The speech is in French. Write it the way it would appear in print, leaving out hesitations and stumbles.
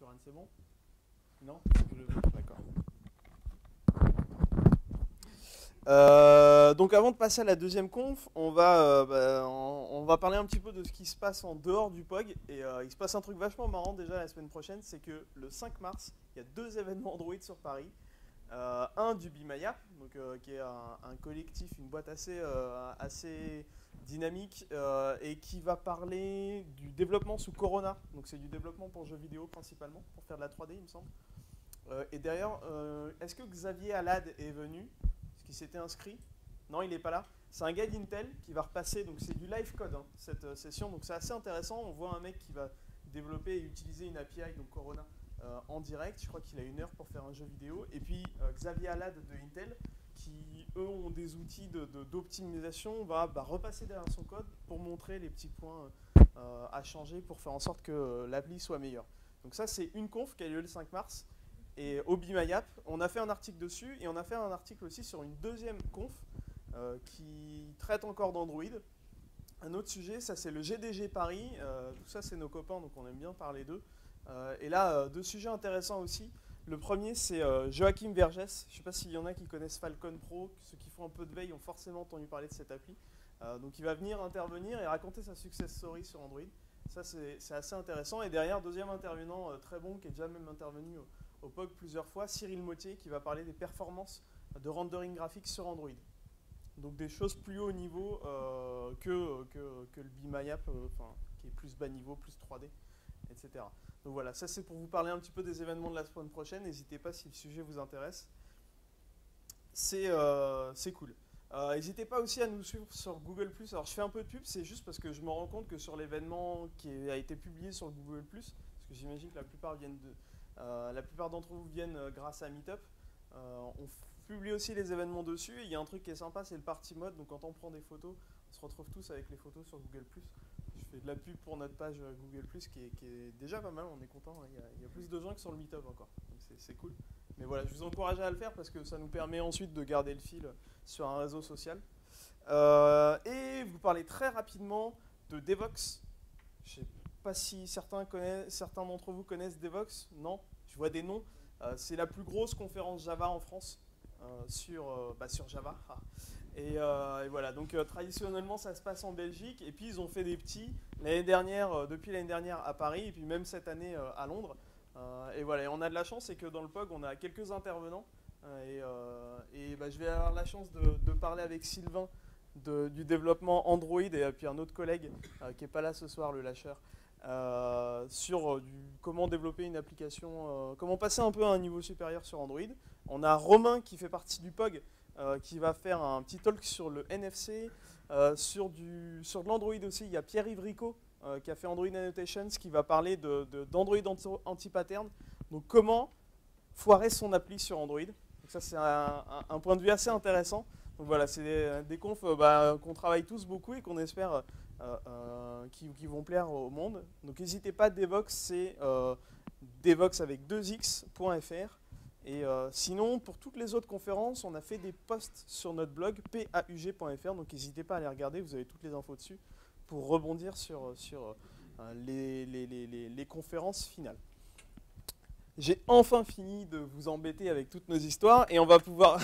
Turan, c'est bon? Non? D'accord. Donc avant de passer à la deuxième conf, on va parler un petit peu de ce qui se passe en dehors du POG. Et il se passe un truc vachement marrant déjà la semaine prochaine, c'est que le 5 mars, il y a deux événements Android sur Paris. Un du Be My App, donc, qui est un collectif, une boîte assez dynamique et qui va parler du développement sous Corona. Donc c'est du développement pour jeux vidéo principalement, pour faire de la 3D il me semble. Et d'ailleurs, est-ce que Xavier Alad est venu? Est-ce qu'il s'était inscrit? Non, il n'est pas là. C'est un gars d'Intel qui va repasser, donc c'est du live code hein, cette session, donc c'est assez intéressant. On voit un mec qui va développer et utiliser une API, donc Corona, en direct. Je crois qu'il a 1 heure pour faire un jeu vidéo. Et puis Xavier Alad de Intel, qui eux ont des outils d'optimisation, va repasser derrière son code pour montrer les petits points à changer pour faire en sorte que l'appli soit meilleure. Donc ça, c'est une conf qui a lieu le 5 mars. Et au Be My App, on a fait un article dessus et on a fait un article aussi sur une deuxième conf qui traite encore d'Android. Un autre sujet, ça c'est le GDG Paris. Tout ça, c'est nos copains, donc on aime bien parler d'eux. Et là, deux sujets intéressants aussi. Le premier, c'est Joachim Vergès. Je ne sais pas s'il y en a qui connaissent Falcon Pro. Ceux qui font un peu de veille ont forcément entendu parler de cette appli. Donc il va venir intervenir et raconter sa success story sur Android. Ça, c'est assez intéressant. Et derrière, deuxième intervenant très bon, qui est déjà même intervenu au POG plusieurs fois, Cyril Mottier, qui va parler des performances de rendering graphique sur Android. Donc des choses plus haut niveau que le Be My App, qui est plus bas niveau, plus 3D, etc. Donc voilà, ça c'est pour vous parler un petit peu des événements de la semaine prochaine. N'hésitez pas si le sujet vous intéresse. C'est cool. N'hésitez pas aussi à nous suivre sur Google+. Alors je fais un peu de pub, c'est juste parce que je me rends compte que sur l'événement qui a été publié sur Google+, parce que j'imagine que la plupart d'entre vous viennent grâce à Meetup, on publie aussi les événements dessus. Et il y a un truc qui est sympa, c'est le party mode. Donc quand on prend des photos, on se retrouve tous avec les photos sur Google+. Je fais de la pub pour notre page Google+, qui est déjà pas mal, on est content. Il y a plus de gens que sur le Meetup encore, donc c'est cool. Mais voilà, je vous encourage à le faire parce que ça nous permet ensuite de garder le fil sur un réseau social. Et vous parlez très rapidement de Devoxx. Je sais pas si certains d'entre vous connaissent Devoxx. Non, je vois des noms. C'est la plus grosse conférence Java en France sur Java. Et voilà, donc traditionnellement ça se passe en Belgique. Et puis ils ont fait des petits depuis l'année dernière à Paris et puis même cette année à Londres. Et voilà, et on a de la chance, c'est que dans le POG on a quelques intervenants. Je vais avoir la chance de parler avec Sylvain du développement Android et puis un autre collègue qui n'est pas là ce soir, le lâcheur, sur comment développer une application, comment passer un peu à un niveau supérieur sur Android. On a Romain qui fait partie du POG qui va faire un petit talk sur le NFC. Sur de l'Android aussi, il y a Pierre-Yves Rico qui a fait Android Annotations qui va parler d'Android anti-pattern. Donc comment foirer son appli sur Android. Donc ça c'est un point de vue assez intéressant. Donc voilà, c'est des confs qu'on travaille tous beaucoup et qu'on espère qui vont plaire au monde. Donc n'hésitez pas, Devoxx, c'est Devoxx avec 2x.fr. Et sinon, pour toutes les autres conférences, on a fait des posts sur notre blog paug.fr. Donc n'hésitez pas à les regarder, vous avez toutes les infos dessus pour rebondir sur les conférences finales. J'ai enfin fini de vous embêter avec toutes nos histoires et on va pouvoir